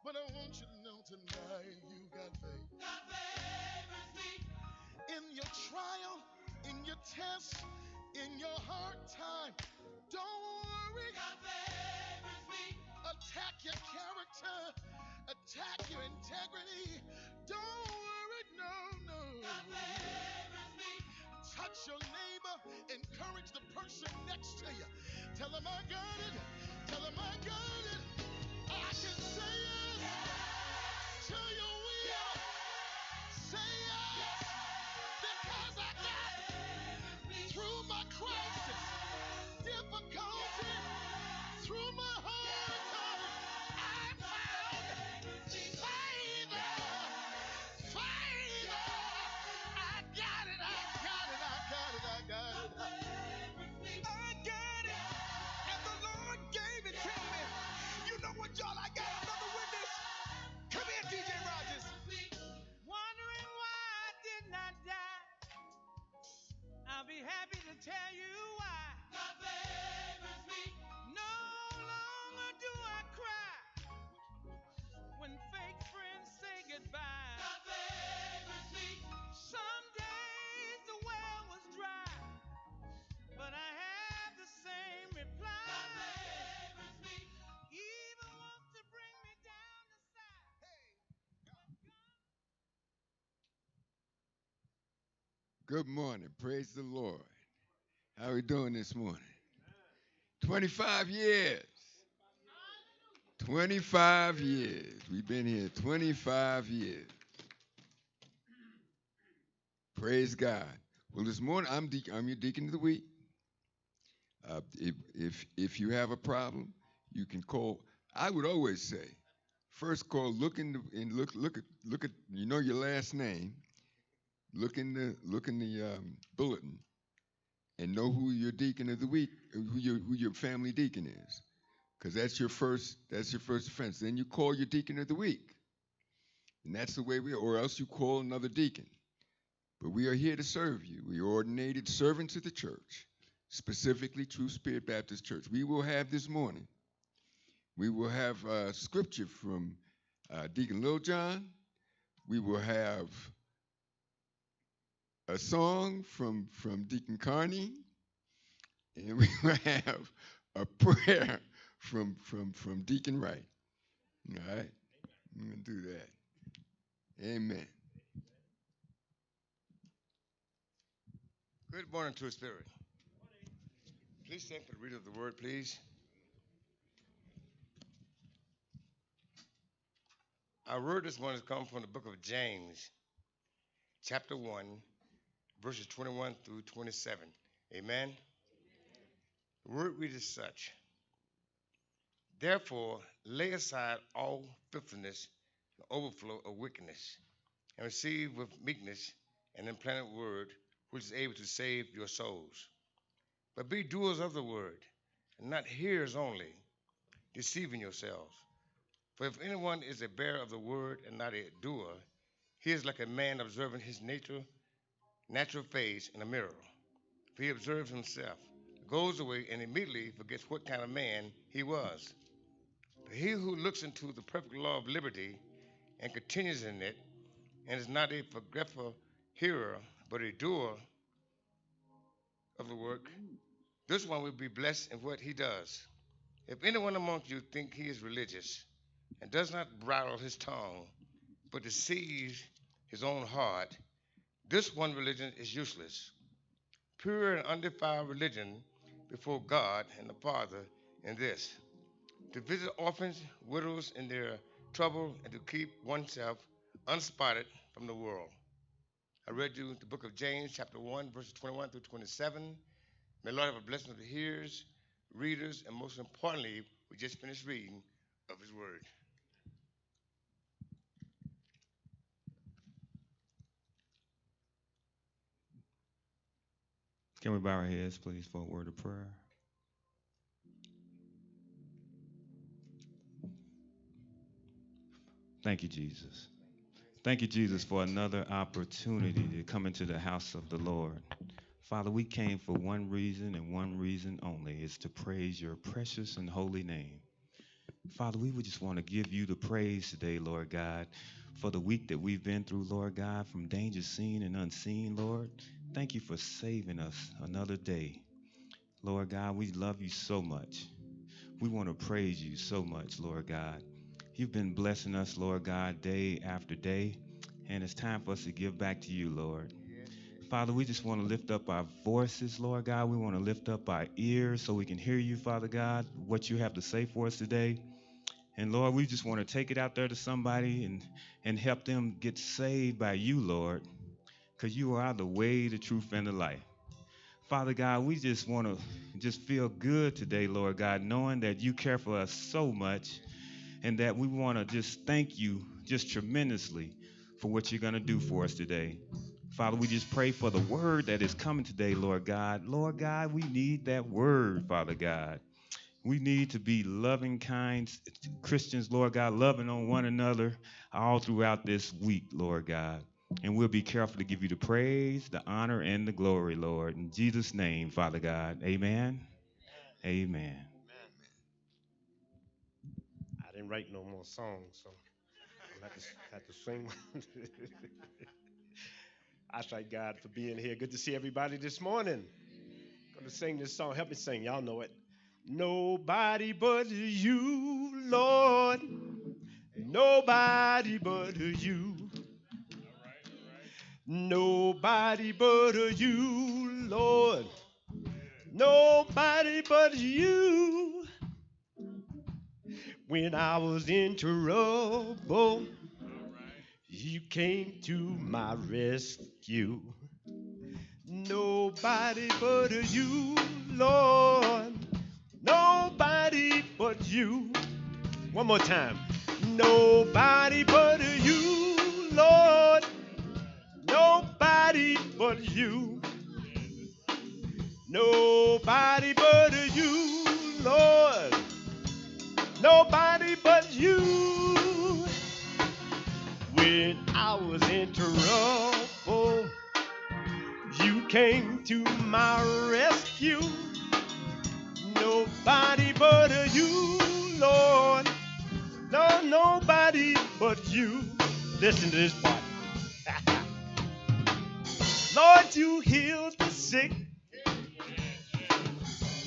But I want you to know tonight you got faith. God favors me. In your trial, in your test, in your hard time, don't worry. God favors me. Attack your character, attack your integrity. Don't worry, no, no. God favors me. Touch your neighbor, encourage the person next to you. Tell them I got it. Tell them I got it. I can say yes to your will. Say yes because I got it. Through my crisis, difficulty, through my hard time, I found favor. Favor. I got it. I got it. I got it. I got it. I got it. And the Lord gave it to me. You know what, y'all? I got another witness. Come here, DJ Rogers. Wondering why I did not die. I'll be happy to tell you why. God favors me. No longer do I cry when fake friends say goodbye. God favors me. Some days the well was dry, but I have the same reply. God favors me. Even wants to bring me down to size. Hey. Good morning. Praise the Lord. How are we doing this morning? 25 years. 25 years. We've been here 25 years. Praise God. Well, this morning I'm your deacon of the week. If you have a problem, you can call. I would always say, first call. Look at you know your last name. Look in the bulletin and know who your deacon of the week, who your family deacon is, because that's your first offense. Then you call your deacon of the week, and that's the way we are. Or else you call another deacon. But we are here to serve you. We are ordinated servants of the church, specifically True Spirit Baptist Church. We will have this morning. We will have scripture from Deacon Lil John. We will have a song from Deacon Carney, and we will have a prayer from Deacon Wright. All right, I'm gonna do that. Amen. Good morning, True Spirit. Please stand for the reading of the word, please. Our word this morning comes from the book of James, chapter 1, verses 21 through 27. Amen. The word reads as such. Therefore, lay aside all filthiness and overflow of wickedness, and receive with meekness an implanted word which is able to save your souls. But be doers of the word, and not hearers only, deceiving yourselves. For if anyone is a bearer of the word and not a doer, he is like a man observing his natural face in a mirror. For he observes himself, goes away, and immediately forgets what kind of man he was. But he who looks into the perfect law of liberty and continues in it, and is not a forgetful hearer, but a doer of the work, this one will be blessed in what he does. If anyone among you think he is religious and does not bridle his tongue, but deceives his own heart, this one religion is useless. Pure and undefiled religion before God and the Father in this: to visit orphans, widows in their trouble, and to keep oneself unspotted from the world. I read you the book of James, chapter 1, verses 21 through 27. May the Lord have a blessing of the hearers, readers, and most importantly, we just finished reading of his word. Can we bow our heads, please, for a word of prayer? Thank you, Jesus. Thank you, Jesus, for another opportunity to come into the house of the Lord. Father, we came for one reason and one reason only, is to praise your precious and holy name. Father, we would just want to give you the praise today, Lord God, for the week that we've been through, Lord God, from danger seen and unseen, Lord. Thank you for saving us another day. Lord God, we love you so much. We want to praise you so much, Lord God. You've been blessing us, Lord God, day after day, and it's time for us to give back to you, Lord. Father, we just want to lift up our voices, Lord God. We want to lift up our ears so we can hear you, Father God, what you have to say for us today. And Lord, we just want to take it out there to somebody and help them get saved by you, Lord, because you are the way, the truth, and the life. Father God, we just want to just feel good today, Lord God, knowing that you care for us so much and that we want to just thank you just tremendously for what you're going to do for us today. Father, we just pray for the word that is coming today, Lord God. Lord God, we need that word, Father God. We need to be loving, kind Christians, Lord God, loving on one another all throughout this week, Lord God. And we'll be careful to give you the praise, the honor, and the glory, Lord. In Jesus' name, Father God. Amen. Amen. I didn't write no more songs, so I have to sing. I thank God for being here. Good to see everybody this morning. Going to sing this song. Help me sing. Y'all know it. Nobody but you, Lord. Nobody but you. Nobody but you, Lord. Nobody but you. When I was in trouble, you came to my rescue. Nobody but you, Lord. Nobody but you. One more time. Nobody but you, Lord. Nobody but you. Nobody but you, Lord. Nobody but you. When I was in trouble, you came to my rescue. Nobody but you, Lord. No, nobody but you. Listen to this part. Lord, you healed the sick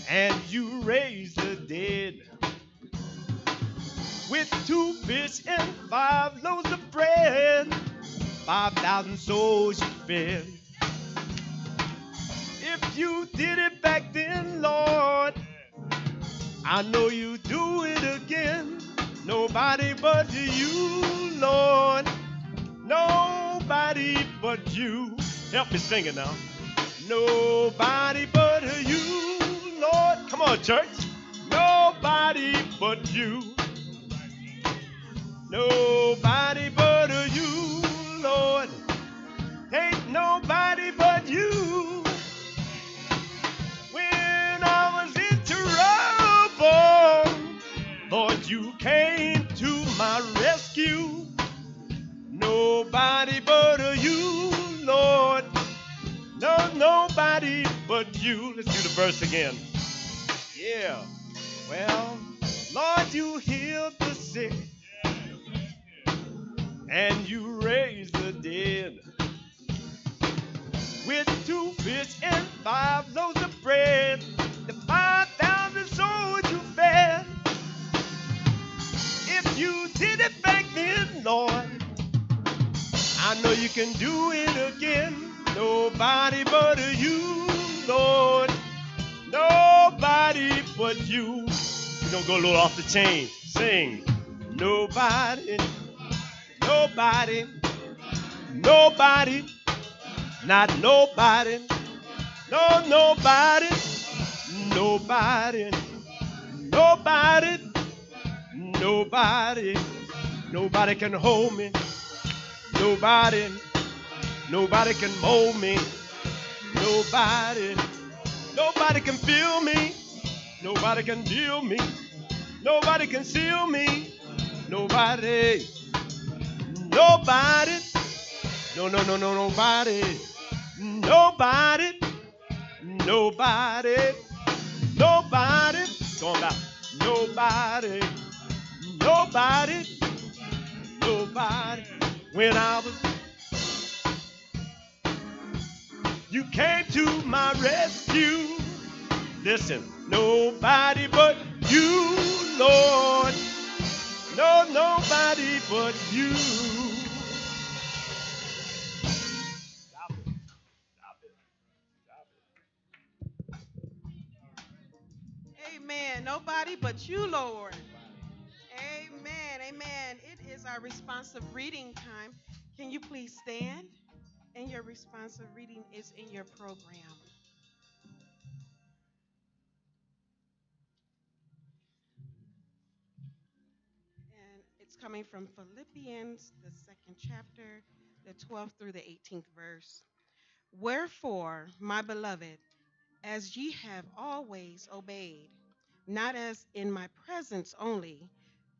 and you raised the dead. With 2 fish and 5 loaves of bread, 5,000 souls you fed. If you did it back then, Lord, I know you do it again. Nobody but you, Lord. Nobody but you. Help me sing it now. Nobody but you, Lord. Come on, church. Nobody but you. Nobody but you, Lord. Ain't nobody but you. When I was in trouble, Lord, you came to my rescue. Nobody but you, Lord. No, nobody but you. Let's do the verse again. Yeah. Well, Lord, you healed the sick and you raised the dead. With 2 fish and 5 loaves of bread, the 5,000 souls you fed. If you did it back then, Lord, I know you can do it again. Nobody but you, Lord. Nobody but you. We're going to go a little off the chain. Sing. Nobody, nobody, nobody, not nobody, no, nobody, nobody, nobody, nobody, nobody can hold me. Nobody, nobody can mold me. Nobody, nobody can feel me. Nobody can deal me. Nobody can seal me. Nobody, nobody, no, no, no, no, nobody, nobody, nobody, nobody, going back, nobody, nobody, nobody. When you came to my rescue. Listen, nobody but you, Lord. No, nobody but you. Stop it. Stop it. Stop it. Amen. Nobody but you, Lord. Amen. Amen. It is our responsive reading time. Can you please stand? And your responsive reading is in your program. And it's coming from Philippians, the second chapter, the 12th through the 18th verse. Wherefore, my beloved, as ye have always obeyed, not as in my presence only,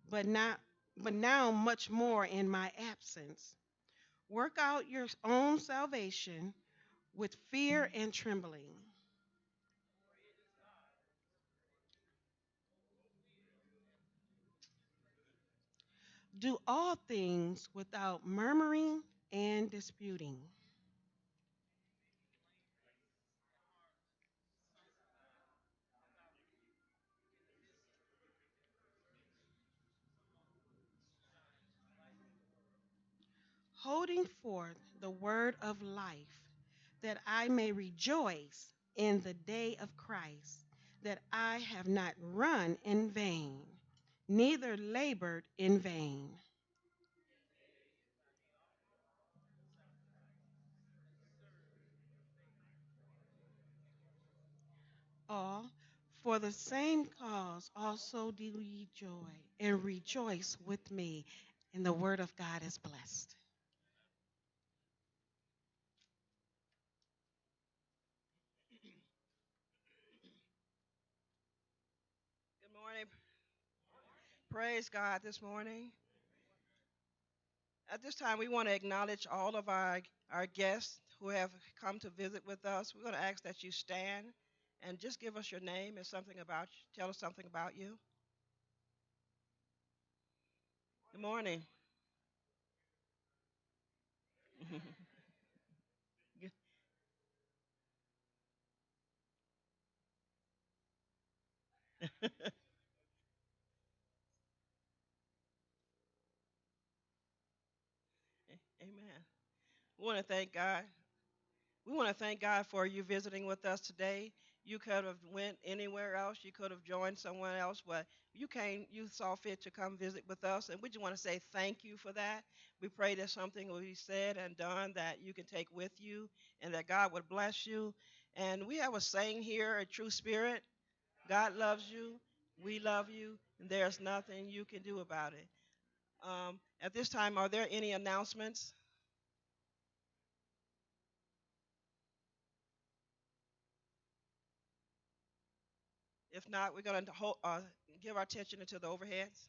but now much more in my absence, work out your own salvation with fear and trembling. Do all things without murmuring and disputing. Holding forth the word of life, that I may rejoice in the day of Christ, that I have not run in vain, neither labored in vain. All for the same cause also do ye joy and rejoice with me. And the word of God is blessed. Good morning. Praise God this morning. At this time, we want to acknowledge all of our guests who have come to visit with us. We're going to ask that you stand and just give us your name and something about you. Tell us something about you. Good morning. Amen. We want to thank God. We want to thank God for you visiting with us today. You could have went anywhere else. You could have joined someone else, but you came. You saw fit to come visit with us, and we just want to say thank you for that. We pray that something will be said and done that you can take with you, and that God would bless you. And we have a saying here, a true spirit. God loves you. We love you, and there's nothing you can do about it. At this time, are there any announcements? If not, we're going to give our attention to the overheads.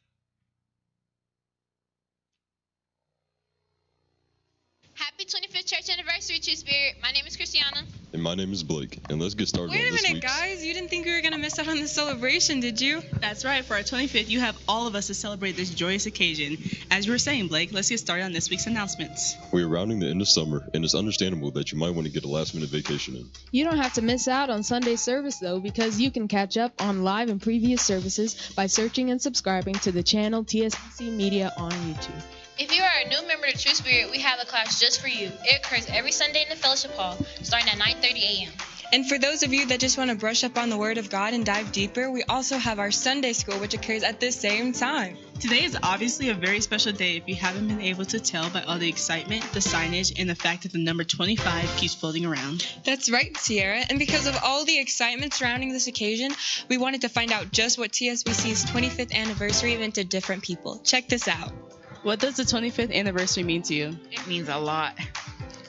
Happy 25th church anniversary, True Spirit. My name is Christiana. And my name is Blake, and let's get started on this week's... Wait a minute, guys. You didn't think we were going to miss out on the celebration, did you? That's right. For our 25th, you have all of us to celebrate this joyous occasion. As you were saying, Blake, let's get started on this week's announcements. We are rounding the end of summer, and it's understandable that you might want to get a last-minute vacation in. You don't have to miss out on Sunday service, though, because you can catch up on live and previous services by searching and subscribing to the channel TSBC Media on YouTube. If you are a new member to True Spirit, we have a class just for you. It occurs every Sunday in the fellowship hall, starting at 9:30 a.m. And for those of you that just want to brush up on the Word of God and dive deeper, we also have our Sunday school, which occurs at the same time. Today is obviously a very special day if you haven't been able to tell by all the excitement, the signage, and the fact that the number 25 keeps floating around. That's right, Sierra. And because of all the excitement surrounding this occasion, we wanted to find out just what TSBC's 25th anniversary meant to different people. Check this out. What does the 25th anniversary mean to you? It means a lot.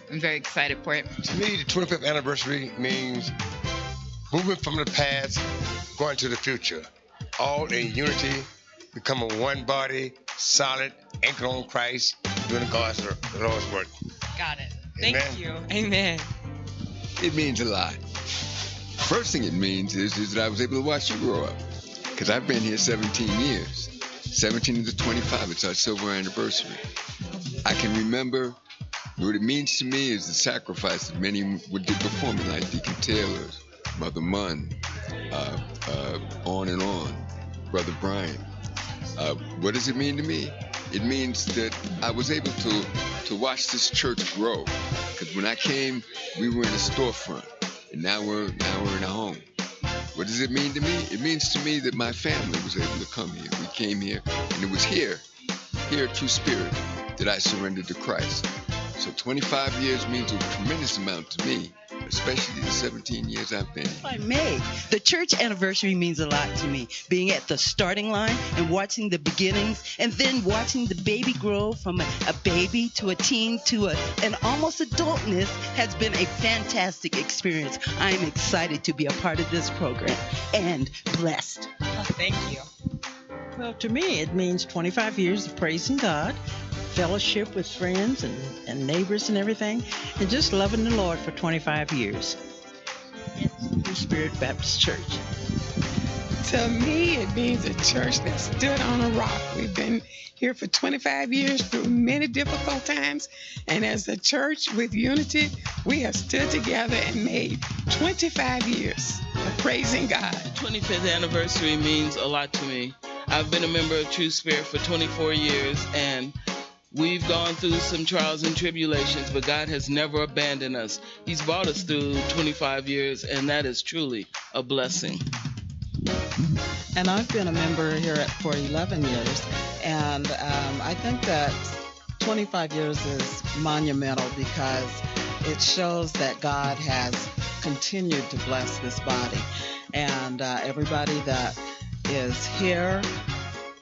I'm very excited for it. To me, the 25th anniversary means moving from the past, going to the future. All in unity, becoming one body, solid, anchored on Christ, doing God's Lord's work. Got it. Amen. Thank you. Amen. It means a lot. First thing it means is that I was able to watch you grow up. Because I've been here 17 years. 17 to 25, it's our silver anniversary. I can remember what it means to me is the sacrifice that many would do before me, like Deacon Taylor, Mother Munn, on and on, Brother Brian. What does it mean to me? It means that I was able to watch this church grow. Because when I came, we were in a storefront, and now we're in a home. What does it mean to me? It means to me that my family was able to come here. We came here, and it was here at True Spirit, that I surrendered to Christ. So 25 years means a tremendous amount to me, especially the 17 years I've been here. If I may, the church anniversary means a lot to me. Being at the starting line and watching the beginnings, and then watching the baby grow from a baby to a teen to an almost adultness has been a fantastic experience. I'm excited to be a part of this program and blessed. Oh, thank you. Well, to me, it means 25 years of praising God, fellowship with friends and neighbors and everything, and just loving the Lord for 25 years. True Spirit Baptist Church. To me, it means a church that stood on a rock. We've been here for 25 years through many difficult times, and as a church with unity, we have stood together and made 25 years of praising God. The 25th anniversary means a lot to me. I've been a member of True Spirit for 24 years, and we've gone through some trials and tribulations, but God has never abandoned us. He's brought us through 25 years, and that is truly a blessing. And I've been a member here for 11 years, and I think that 25 years is monumental because it shows that God has continued to bless this body, and everybody that is here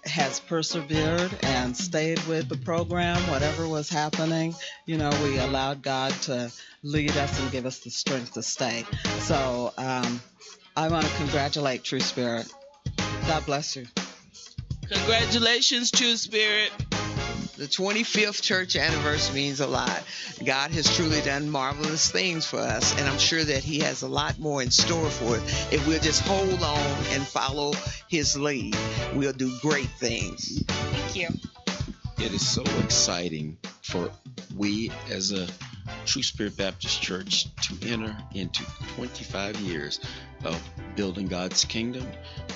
has persevered and stayed with the program, whatever was happening. You know, we allowed God to lead us and give us the strength to stay. So I want to congratulate True Spirit. God bless you. Congratulations, True Spirit. The 25th church anniversary means a lot. God has truly done marvelous things for us, and I'm sure that he has a lot more in store for us. If we'll just hold on and follow his lead, we'll do great things. Thank you. It is so exciting for we as a True Spirit Baptist Church to enter into 25 years of building God's kingdom.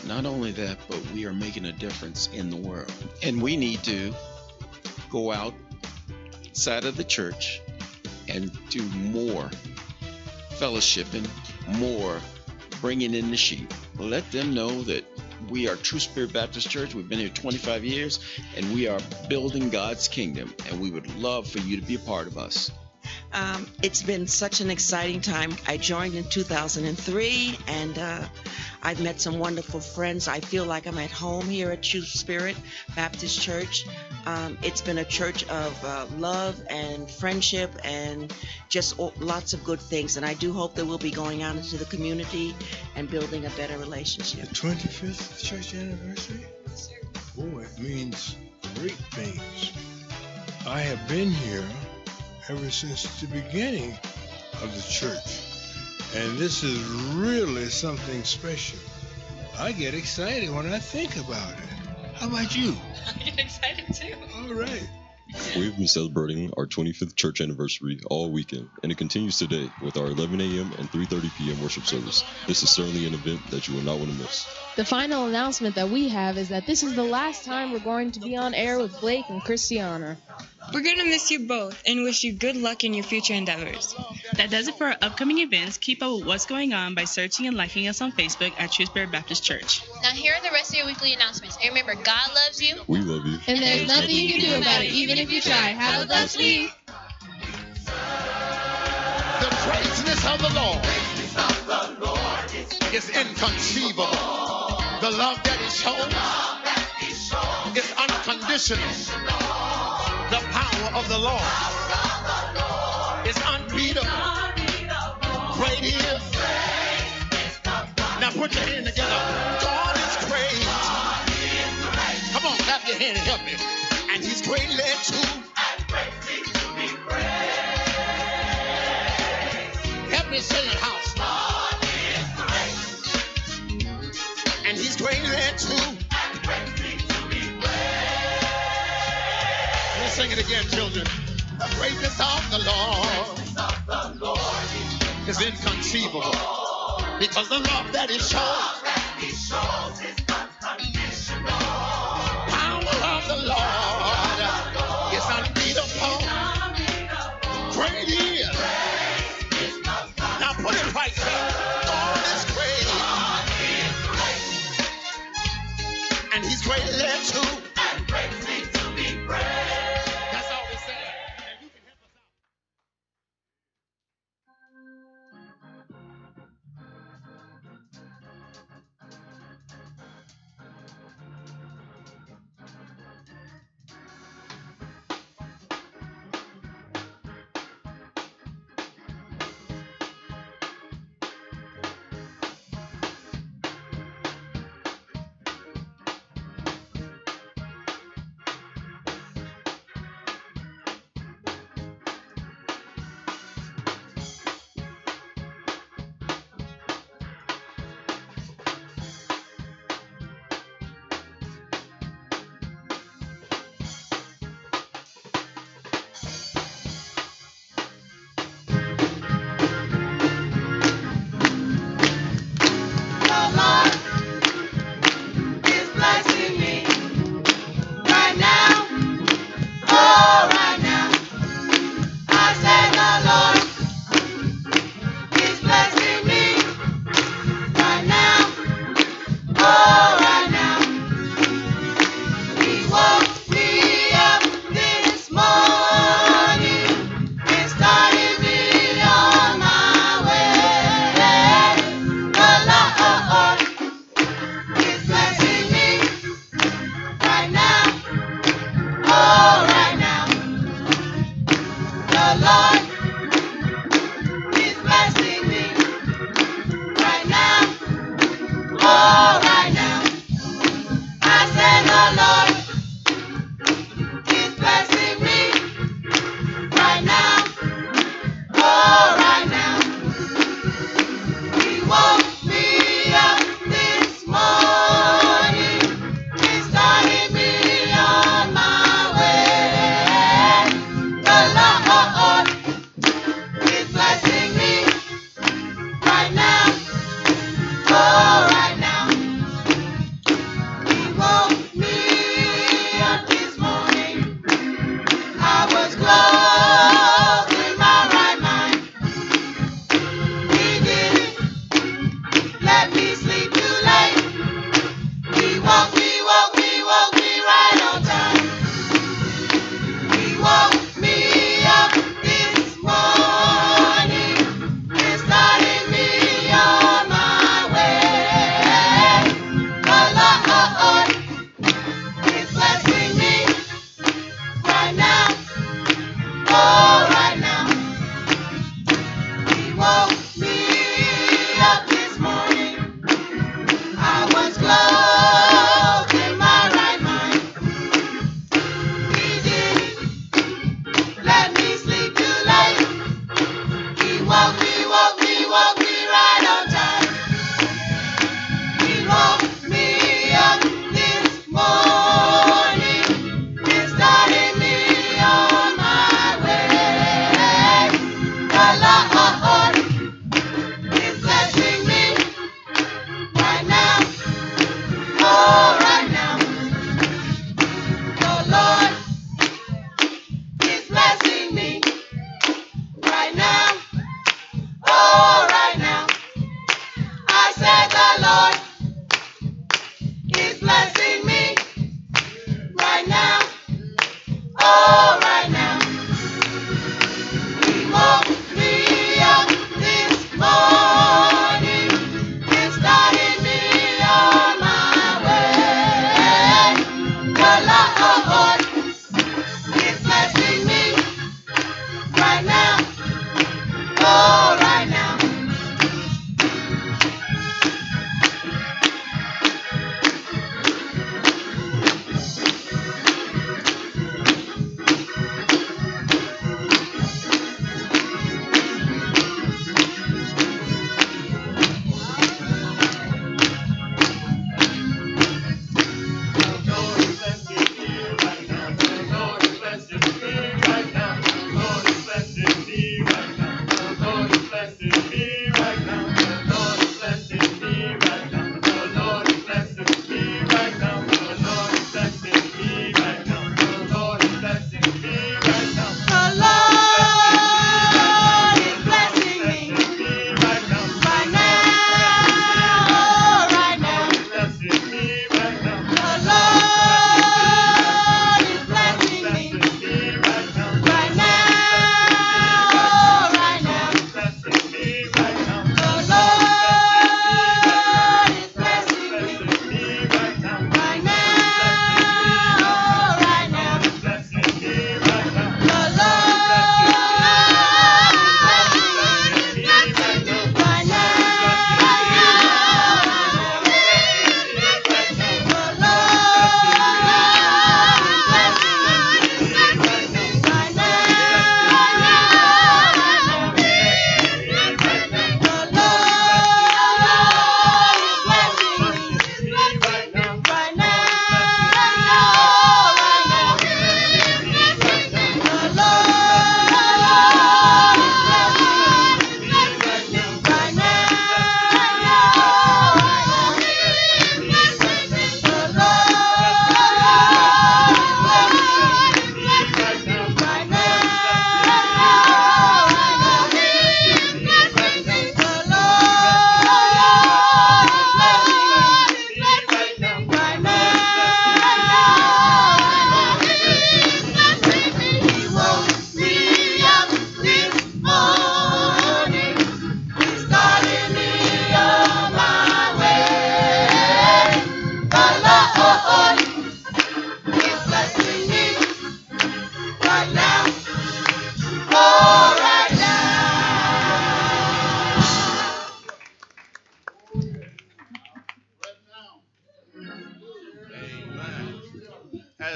Not only that, but we are making a difference in the world. And we need to go outside of the church and do more fellowshipping, more bringing in the sheep. Let them know that we are True Spirit Baptist Church. We've been here 25 years, and we are building God's kingdom, and we would love for you to be a part of us. It's been such an exciting time. I joined in 2003, and I've met some wonderful friends. I feel like I'm at home here at True Spirit Baptist Church. It's been a church of love and friendship and just lots of good things. And I do hope that we'll be going out into the community and building a better relationship. The 25th church anniversary? Oh, it means great things. I have been here ever since the beginning of the church. And this is really something special. I get excited when I think about it. How about you? I get excited too. All right. We've been celebrating our 25th church anniversary all weekend, and it continues today with our 11 a.m. and 3:30 p.m. worship service. This is certainly an event that you will not want to miss. The final announcement that we have is that this is the last time we're going to be on air with Blake and Christiana. We're going to miss you both and wish you good luck in your future endeavors. That does it for our upcoming events. Keep up with what's going on by searching and liking us on Facebook at True Spirit Baptist Church. Now here are the rest of your weekly announcements. And remember, God loves you. We love you. And there's nothing you can do about it, even if you try. Have a blessed week. The greatness of the Lord is inconceivable. The love that he shows is unconditional. The power of the Lord is unbeatable. Great he is. Now put your hand together. God is great. Come on, clap your hand and help me. And he's greatly too. Help me say it, house. And he's greatly too. Sing it again, children. The greatness of the Lord is inconceivable because the love that He shows is unconditional. Power of the Lord is unbeatable. Great He is. Now put it right there. God is great. And He's greatly too. And greatly to be praised. That's all we say. And you can help us out.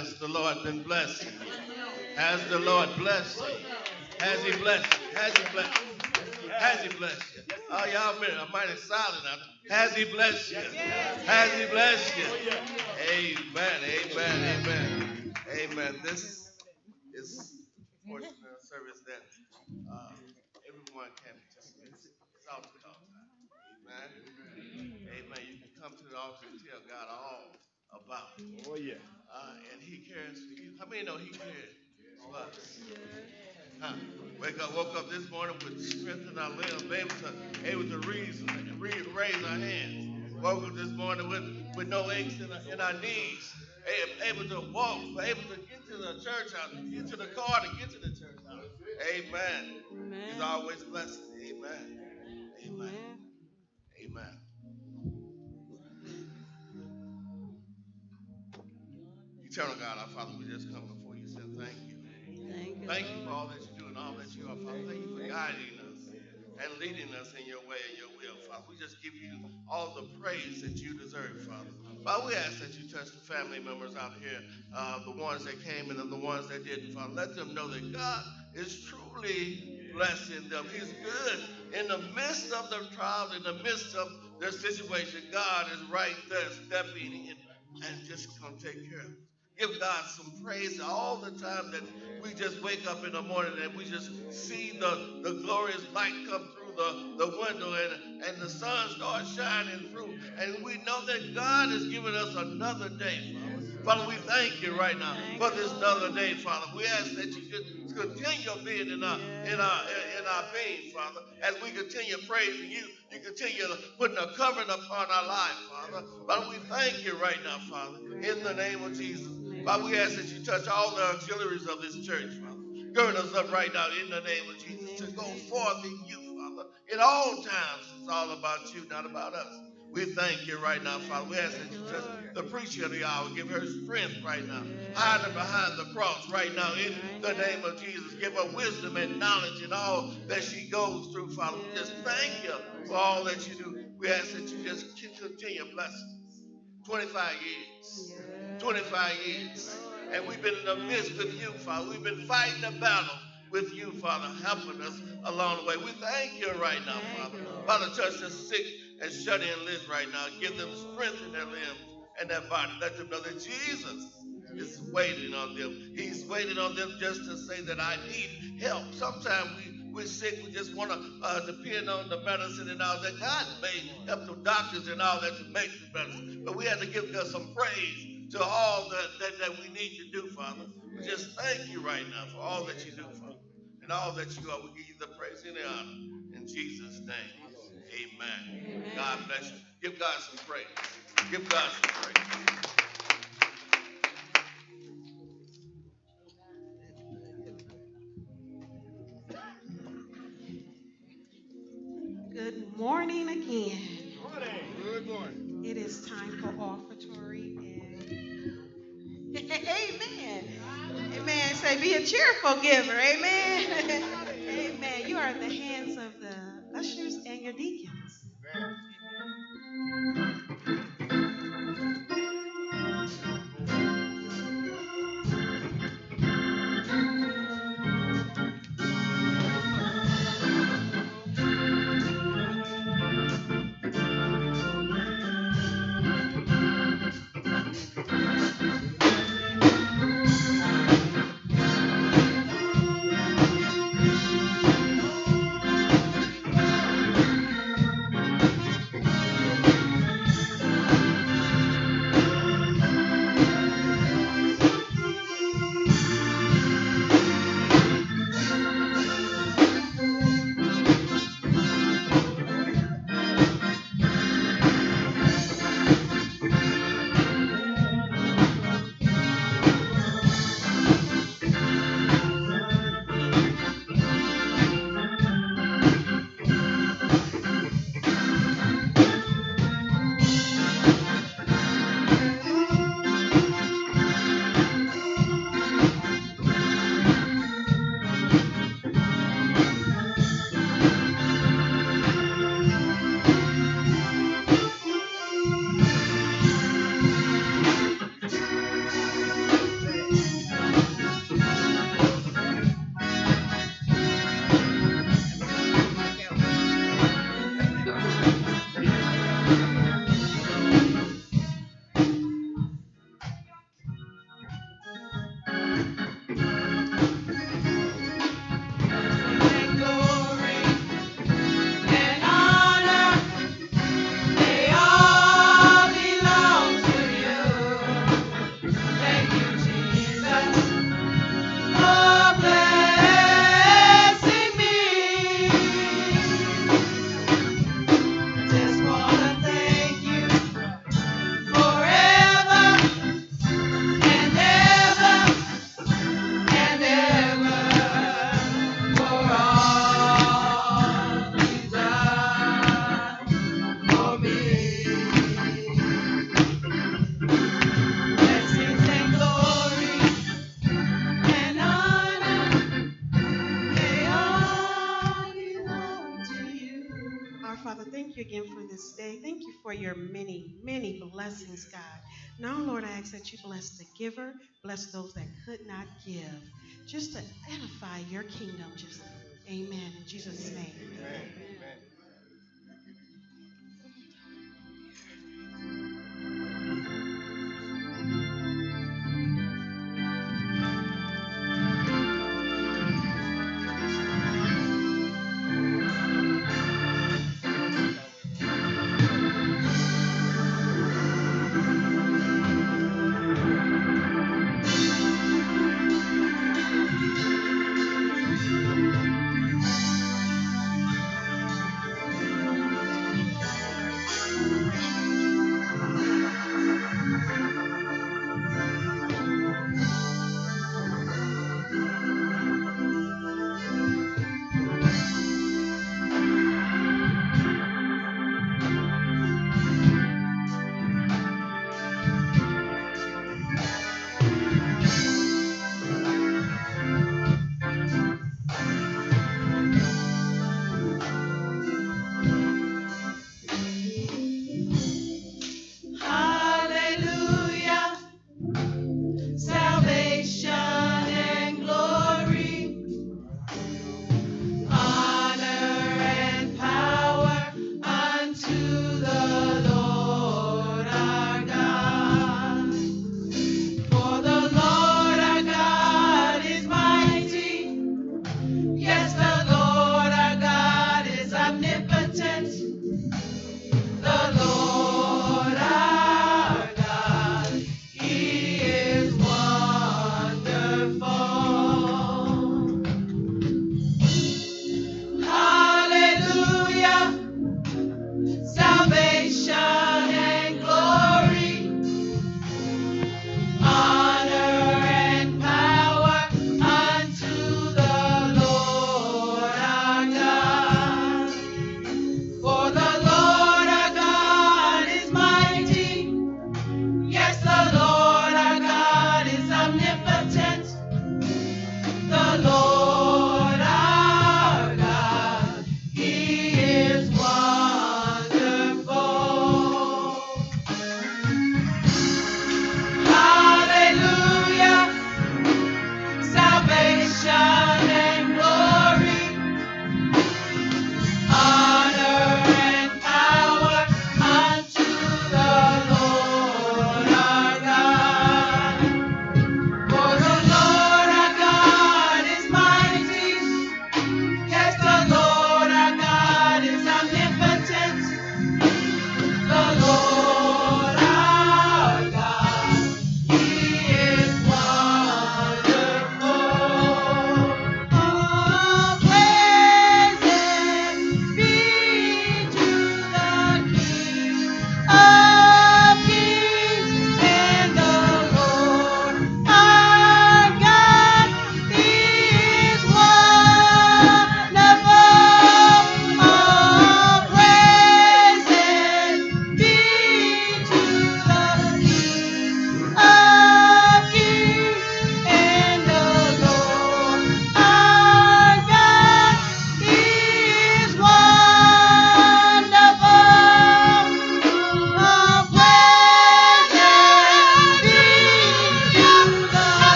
Has the Lord been blessing you? Has the Lord blessed you? Has he blessed you? Has he blessed you? Has he blessed you? Oh, y'all been mighty silent out there. Has he blessed you? Has he blessed you? Amen, amen, amen. Amen. This is a portion of the service that everyone can participate. It's altar call time. Amen. Amen. You can come to the altar and tell God all about it. Oh, yeah. And he cares for you. How many know he cares for us? Huh? Woke up this morning with strength in our limbs, able to raise our hands. Woke up this morning with no aches in our knees, able to walk, able to get to the church house, get to the car, to get to the church house. Amen. He's always blessed. Amen. Amen. Amen. Eternal God, our Father, we just come before you and thank you. Thank you for all that you do and all that you are, Father. Thank you for guiding us and leading us in your way and your will, Father. We just give you all the praise that you deserve, Father. Father, we ask that you touch the family members out here, the ones that came and the ones that didn't, Father. Let them know that God is truly blessing them. He's good in the midst of the trials, in the midst of their situation. God is right there stepping in and just going to take care of it. Give God some praise all the time that we just wake up in the morning and we just see the glorious light come through the window and the sun starts shining through. And we know that God has given us another day, Father. Father, we thank you right now for this another day, Father. We ask that you just continue being in our being, Father. As we continue praising you, you continue putting a covering upon our life, Father. Father, we thank you right now, Father, in the name of Jesus. Father, we ask that you touch all the auxiliaries of this church, Father. Gird us up right now in the name of Jesus to go forth in you, Father. In all times, it's all about you, not about us. We thank you right now, Father. We ask that you touch the preacher of the hour. Give her strength right now. Hide her behind the cross right now in the name of Jesus. Give her wisdom and knowledge in all that she goes through, Father. We just thank you for all that you do. We ask that you just continue blessing us. 25 years. 25 years. And we've been in the midst with you, Father. We've been fighting the battle with you, Father, helping us along the way. We thank you right now, Father. Father, touch the sick and shut in limbs right now. Give them strength in their limbs and their body. Let them know that Jesus is waiting on them. He's waiting on them just to say that I need help. Sometimes we're sick. We just want to depend on the medicine and all that. God may help the doctors and all that to make the medicine. But we have to give God some praise to all that we need to do, Father. We just thank you right now for all that you do, Father. And all that you are. We give you the praise and the honor. In Jesus' name, amen. God bless you. Give God some praise. Give God some praise. Good morning again. Good morning. It is time for offertory and amen. Amen. Say be a cheerful giver. Amen. Amen. You are in the hands of the ushers and your deacons. this day. Thank you for your many, many blessings, God. Now, Lord, I ask that you bless the giver, bless those that could not give, just to edify your kingdom. Just amen. In Jesus' name. Amen.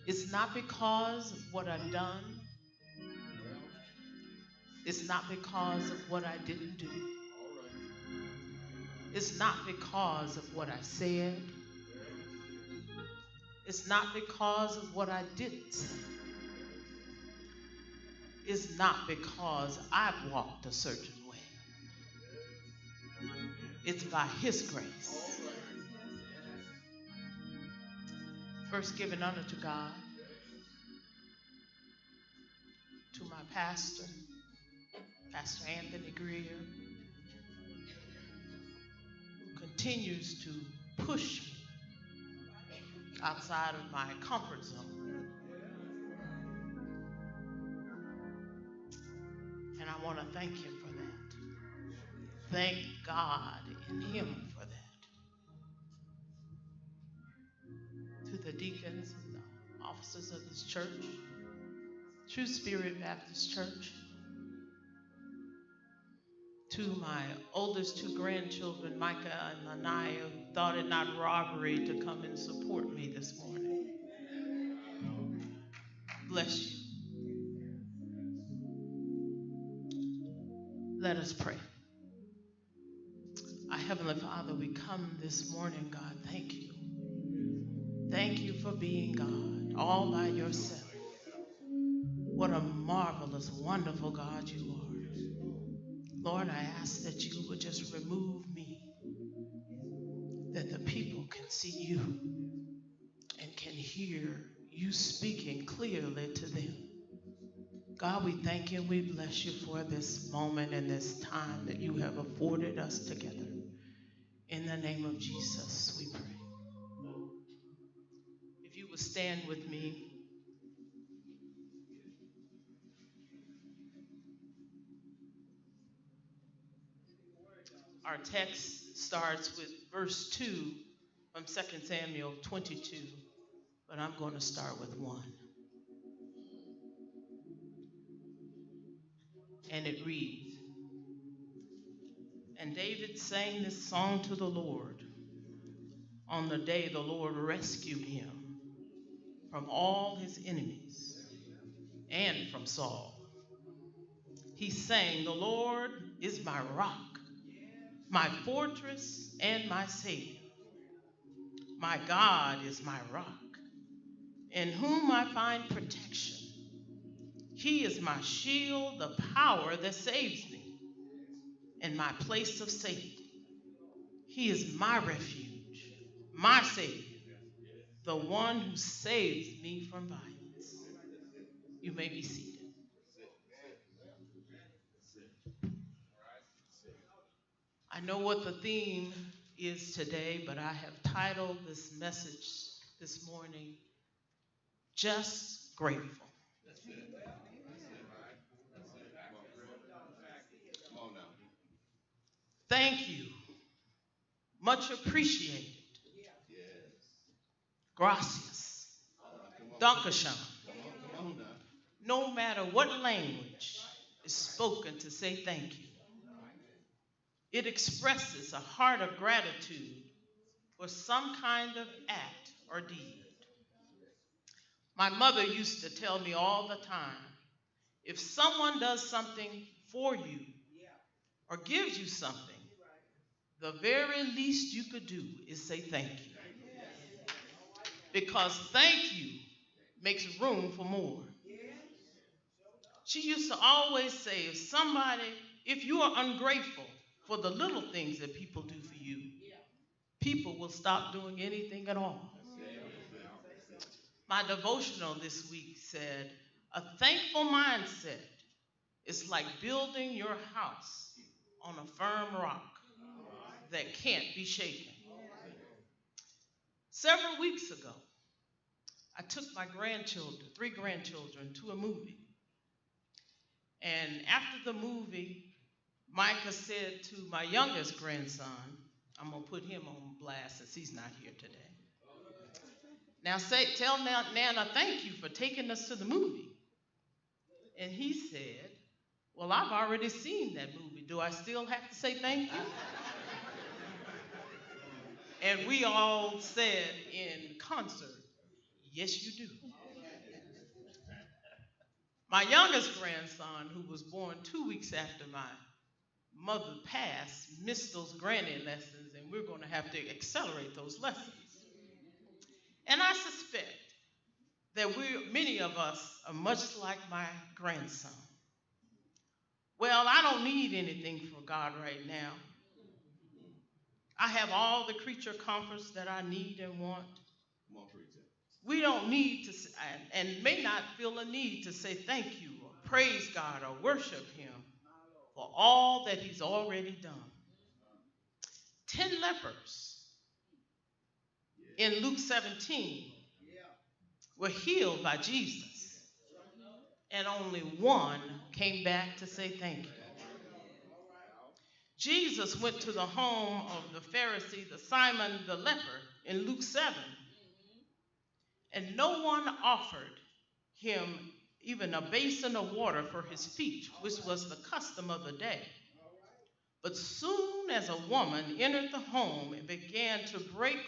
It's not because of what I've done. It's not because of what I didn't do. It's not because of what I said. It's not because of what I didn't say. It's not because I've walked a certain way. It's by His grace. First, giving honor to God, to my pastor, Pastor Anthony Greer, who continues to push me outside of my comfort zone. And I want to thank him for that. Thank God in him for that. To the deacons and the officers of this church, True Spirit Baptist Church, to my oldest two grandchildren, Micah and Anaya, who thought it not robbery to come and support me this morning. Bless you. Let us pray. Our Heavenly Father, we come this morning, God, thank you. Thank you for being God all by yourself. What a marvelous, wonderful God you are. Lord, I ask that you would just remove me, that the people can see you and can hear you speaking clearly to them. God, we thank you and we bless you for this moment and this time that you have afforded us together. In the name of Jesus, we pray. If you would stand with me. Our text starts with verse 2 from 2 Samuel 22, but I'm going to start with 1. And it reads, "And David sang this song to the Lord on the day the Lord rescued him from all his enemies and from Saul. He sang, 'The Lord is my rock, my fortress and my Savior. My God is my rock, in whom I find protection. He is my shield, the power that saves me, and my place of safety. He is my refuge, my Savior, the one who saves me from violence.'" You may be seated. I know what the theme is today, but I have titled this message this morning, "Just Grateful." Thank you. Much appreciated. Gracias. Dankeschön. No matter what language is spoken to say thank you, it expresses a heart of gratitude for some kind of act or deed. My mother used to tell me all the time, if someone does something for you or gives you something, the very least you could do is say thank you. Because thank you makes room for more. She used to always say, if you are ungrateful for the little things that people do for you, people will stop doing anything at all. My devotional this week said, a thankful mindset is like building your house on a firm rock that can't be shaken. Several weeks ago, I took my three grandchildren, to a movie. And after the movie, Micah said to my youngest grandson, I'm going to put him on blast since he's not here today. Now tell Nana thank you for taking us to the movie. And he said, well, I've already seen that movie. Do I still have to say thank you? And we all said in concert, yes, you do. My youngest grandson, who was born 2 weeks after my mother passed, missed those granny lessons, and we're going to have to accelerate those lessons. And I suspect that many of us are much like my grandson. Well, I don't need anything from God right now. I have all the creature comforts that I need and want. We don't need to, and may not feel a need to say thank you or praise God or worship him for all that he's already done. 10 lepers in Luke 17 were healed by Jesus, and only one came back to say thank you. Jesus went to the home of the Pharisee, the Simon the leper, in Luke 7, and no one offered him even a basin of water for his feet, which was the custom of the day. But soon as a woman entered the home and began to break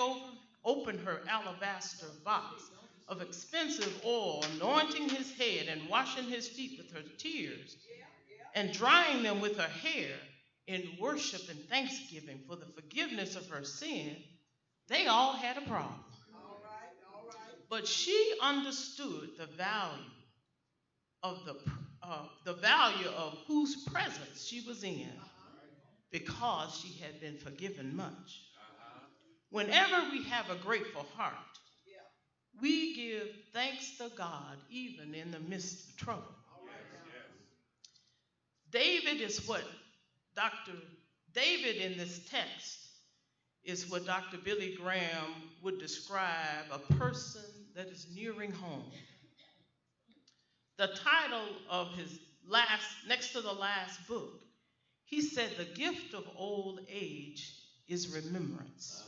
open her alabaster box of expensive oil, anointing his head and washing his feet with her tears, and drying them with her hair in worship and thanksgiving for the forgiveness of her sin, they all had a problem. But she understood the value of whose presence she was in, because she had been forgiven much. Whenever we have a grateful heart, we give thanks to God even in the midst of trouble. David in this text is what Dr. Billy Graham would describe a person that is nearing home. The title of his next to the last book, he said the gift of old age is remembrance.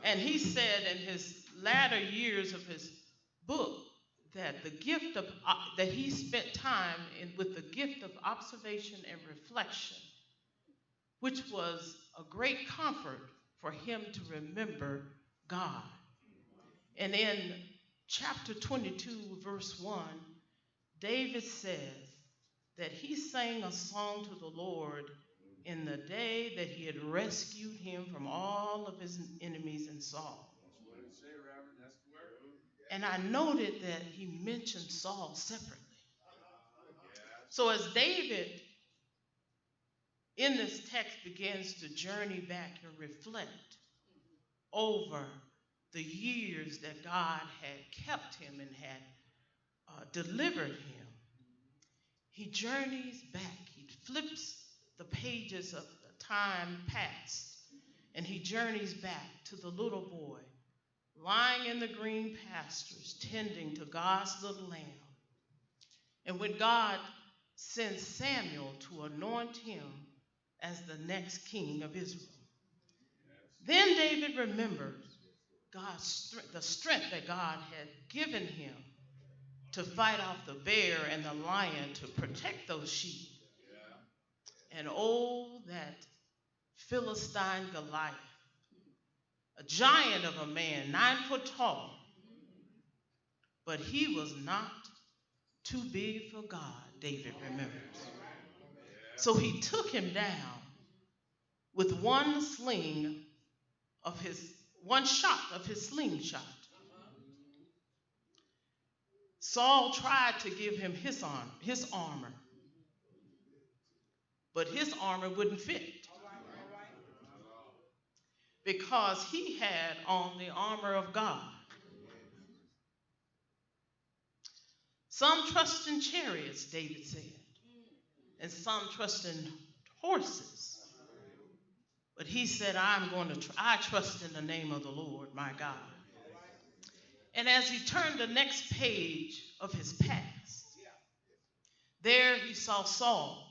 And he said in his latter years of his book that the gift of that he spent time with the gift of observation and reflection, which was a great comfort for him to remember God. And in chapter 22, verse 1, David says that he sang a song to the Lord in the day that he had rescued him from all of his enemies and Saul. And I noted that he mentioned Saul separately. So as David in this text begins to journey back and reflect over the years that God had kept him and had delivered him, he journeys back. He flips the pages of the time past, and he journeys back to the little boy lying in the green pastures, tending to God's little lamb. And when God sends Samuel to anoint him as the next king of Israel, then David remembers the strength that God had given him to fight off the bear and the lion, to protect those sheep. And oh, that Philistine Goliath, a giant of a man, 9 foot tall, but he was not too big for God, David remembers. So he took him down with one shot of his slingshot. Saul tried to give him his armor, but his armor wouldn't fit, because he had on the armor of God. Some trust in chariots, David said, and some trust in horses. But he said, I trust in the name of the Lord, my God. And as he turned the next page of his past, there he saw Saul,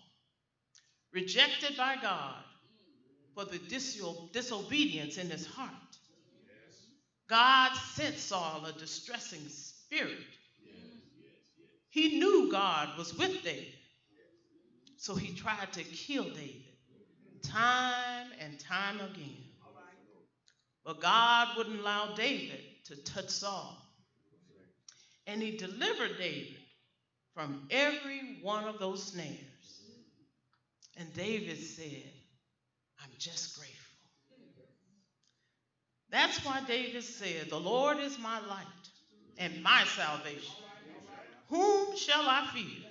rejected by God for the disobedience in his heart. God sent Saul a distressing spirit. He knew God was with David, so he tried to kill David time and time again. But God wouldn't allow David to touch Saul. And he delivered David from every one of those snares. And David said, I'm just grateful. That's why David said, the Lord is my light and my salvation. Whom shall I fear?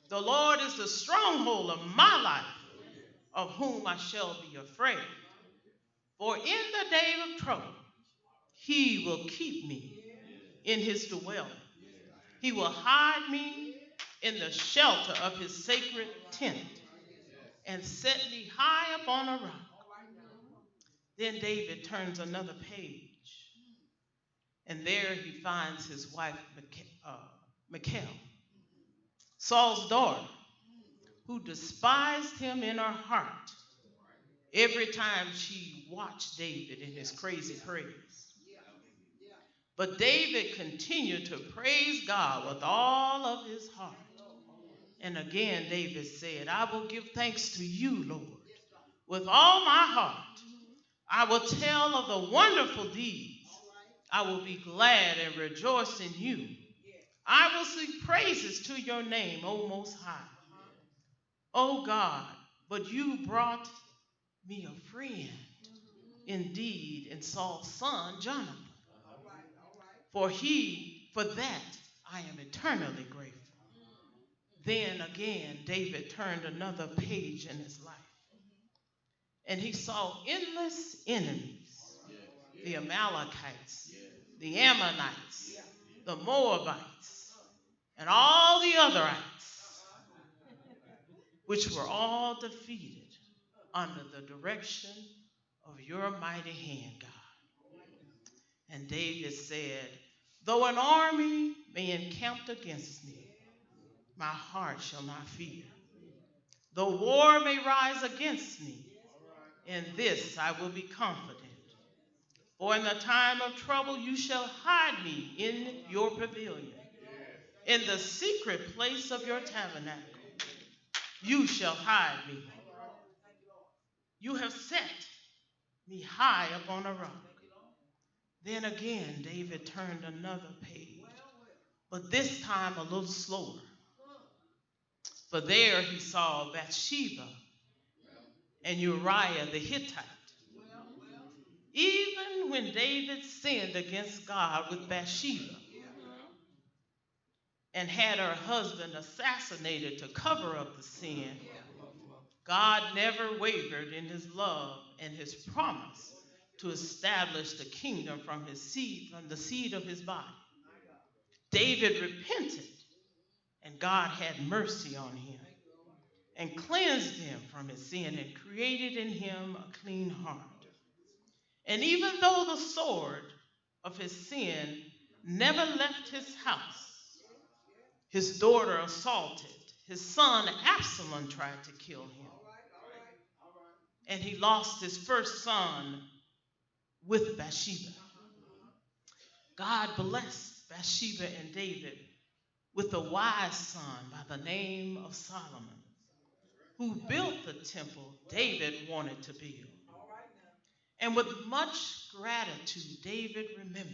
The Lord is the stronghold of my life. Of whom I shall be afraid. For in the day of trouble, he will keep me in his dwelling. He will hide me in the shelter of his sacred tent and set me high upon a rock. Then David turns another page, and there he finds his wife, Michal, Saul's daughter, who despised him in her heart every time she watched David in his crazy praise. But David continued to praise God with all of his heart. And again, David said, I will give thanks to you, Lord, with all my heart. I will tell of the wonderful deeds. I will be glad and rejoice in you. I will sing praises to your name, O Most High. O God, but you brought me a friend, indeed, in Saul's son, Jonathan. For that I am eternally grateful. Then again, David turned another page in his life, and he saw endless enemies, the Amalekites, the Ammonites, the Moabites, and all the otherites, which were all defeated under the direction of your mighty hand, God. And David said, though an army may encamp against me, my heart shall not fear. Though war may rise against me, in this I will be confident. For in the time of trouble you shall hide me in your pavilion. In the secret place of your tabernacle you shall hide me. You have set me high upon a rock. Then again, David turned another page, but this time a little slower. For there he saw Bathsheba and Uriah the Hittite. Even when David sinned against God with Bathsheba and had her husband assassinated to cover up the sin, God never wavered in his love and his promise to establish the kingdom from the seed of his body. David repented, and God had mercy on him and cleansed him from his sin and created in him a clean heart. And even though the sword of his sin never left his house, his daughter assaulted, his son Absalom tried to kill him, and he lost his first son with Bathsheba. God blessed Bathsheba and David with a wise son by the name of Solomon, who built the temple David wanted to build. And with much gratitude, David remembered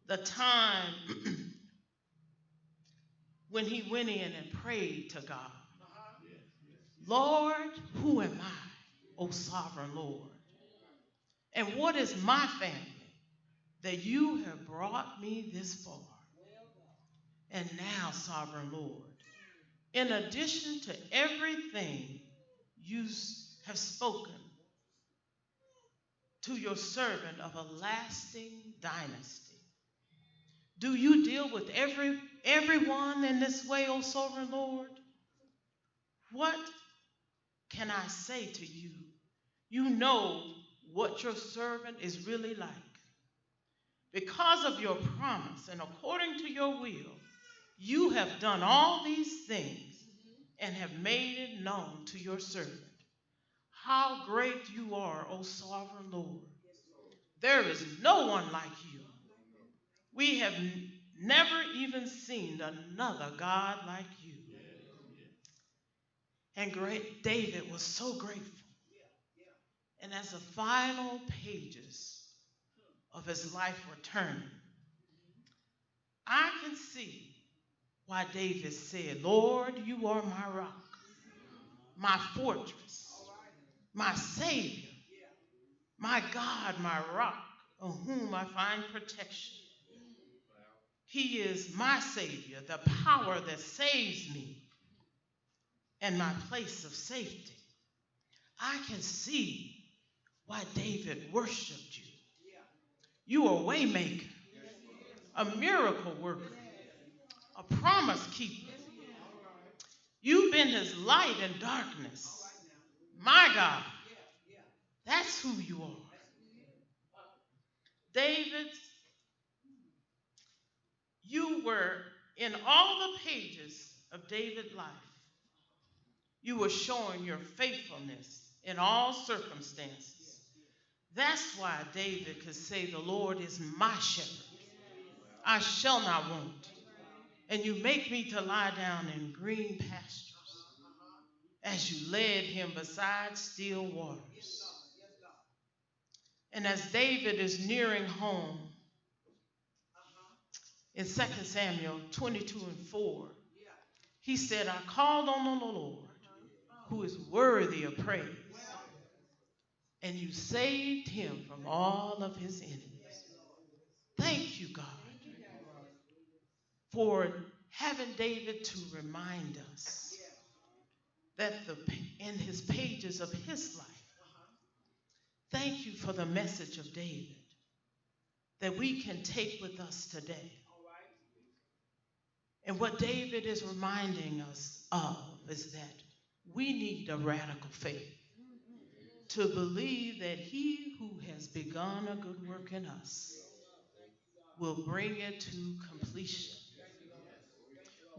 the time when he went in and prayed to God, Lord, who am I, O sovereign Lord? And what is my family that you have brought me this far? And now, sovereign Lord, in addition to everything you have spoken to your servant of a lasting dynasty, do you deal with everyone in this way, O sovereign Lord? What can I say to you? You know what your servant is really like. Because of your promise and according to your will, you have done all these things and have made it known to your servant. How great you are, O sovereign Lord. There is no one like you. We have never even seen another God like you. And great David was so grateful. And as the final pages of his life were turning, I can see why David said, Lord, you are my rock, my fortress, my Savior, my God, my rock, on whom I find protection. He is my Savior, the power that saves me, and my place of safety. I can see why David worshiped you. You are a way maker, a miracle worker, a promise keeper. You've been his light in darkness. My God, that's who you are. David, you were in all the pages of David's life. You were showing your faithfulness in all circumstances. That's why David could say, the Lord is my shepherd. I shall not want. And you make me to lie down in green pastures as you led him beside still waters. And as David is nearing home, in 2 Samuel 22:4, he said, I called on the Lord, who is worthy of praise, and you saved him from all of his enemies. Thank you, God, for having David to remind us that in his pages of his life, thank you for the message of David that we can take with us today. And what David is reminding us of is that we need a radical faith to believe that he who has begun a good work in us will bring it to completion.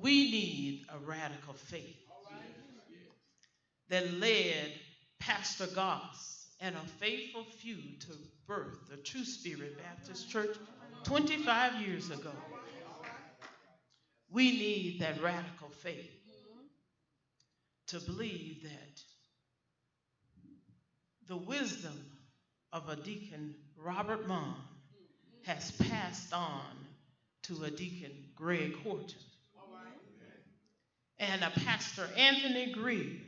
We need a radical faith that led Pastor Goss and a faithful few to birth the True Spirit Baptist Church 25 years ago. We need that radical faith to believe that the wisdom of a deacon Robert Mond has passed on to a deacon Greg Horton. And a Pastor Anthony Greer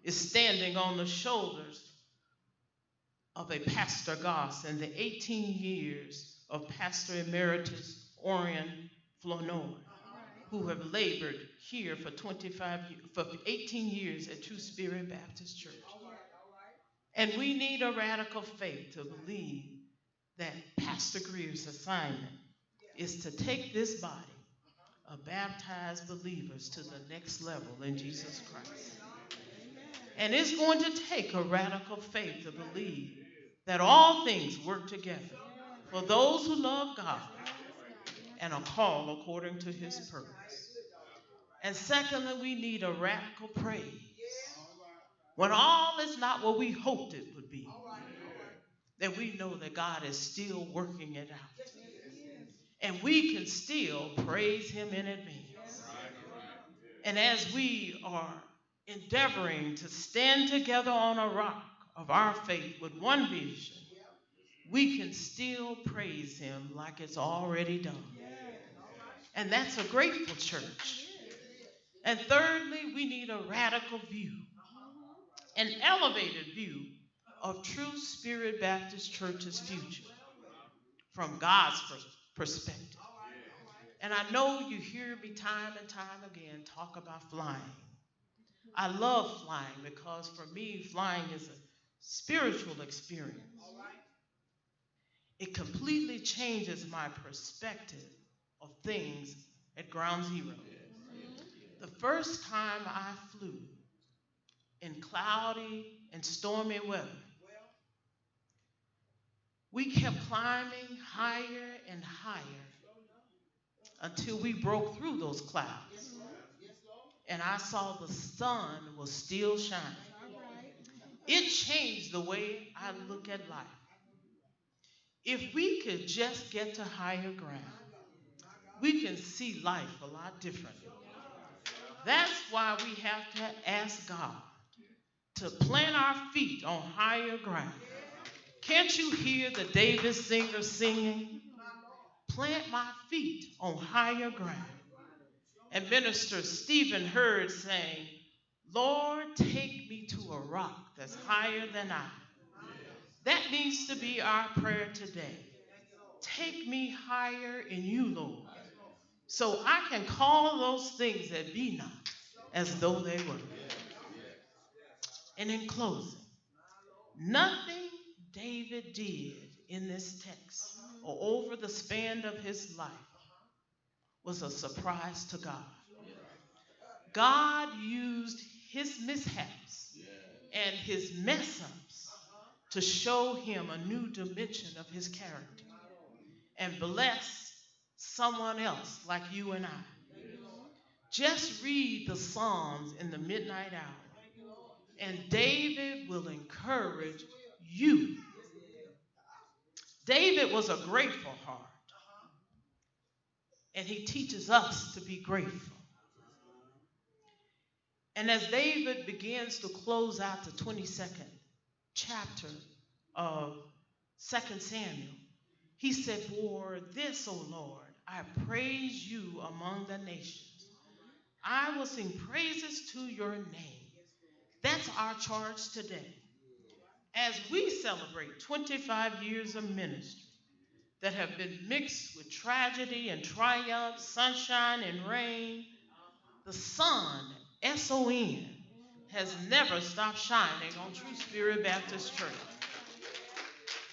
is standing on the shoulders of a Pastor Goss and the 18 years of Pastor Emeritus Orion Flournoy, who have labored here for 18 years at True Spirit Baptist Church. And we need a radical faith to believe that Pastor Greer's assignment is to take this body of baptized believers to the next level in Jesus Christ. And it's going to take a radical faith to believe that all things work together for those who love God and are called according to his purpose. And secondly, we need a radical praise when all is not what we hoped it would be, that we know that God is still working it out. And we can still praise him in advance. And as we are endeavoring to stand together on a rock of our faith with one vision, we can still praise him like it's already done. And that's a grateful church. And thirdly, we need a radical view, an elevated view of True Spirit Baptist Church's future from God's perspective. And I know you hear me time and time again talk about flying. I love flying because for me, flying is a spiritual experience. It completely changes my perspective of things at Ground Zero. The first time I flew in cloudy and stormy weather, we kept climbing higher and higher until we broke through those clouds. And I saw the sun was still shining. It changed the way I look at life. If we could just get to higher ground, we can see life a lot differently. That's why we have to ask God to plant our feet on higher ground. Can't you hear the David singers singing? Plant my feet on higher ground. And Minister Stephen Hurd saying, Lord, take me to a rock that's higher than I. That needs to be our prayer today. Take me higher in you, Lord, so I can call those things that be not as though they were. And in closing, nothing David did in this text or over the span of his life was a surprise to God. God used his mishaps and his mess-ups to show him a new dimension of his character and bless someone else like you and I. Just read the Psalms in the midnight hour, and David will encourage you. David was a grateful heart, and he teaches us to be grateful. And as David begins to close out the 22nd chapter of 2 Samuel, he said, for this, O Lord, I praise you among the nations. I will sing praises to your name. That's our charge today. As we celebrate 25 years of ministry that have been mixed with tragedy and triumph, sunshine and rain, the sun, S-O-N, has never stopped shining on True Spirit Baptist Church.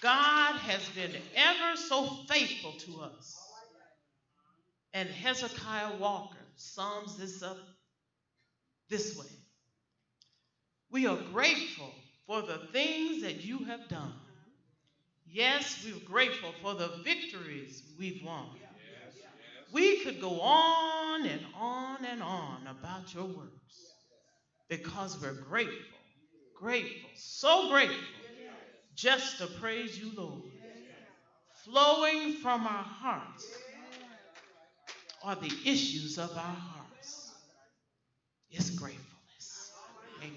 God has been ever so faithful to us. And Hezekiah Walker sums this up this way. We are grateful for the things that you have done. Yes, we're grateful for the victories we've won. We could go on and on and on about your works because we're grateful, grateful, so grateful just to praise you, Lord. Flowing from our hearts are the issues of our hearts. It's gratefulness. Amen.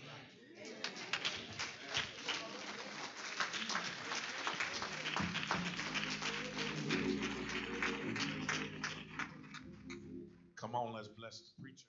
Come on, let's bless the preacher.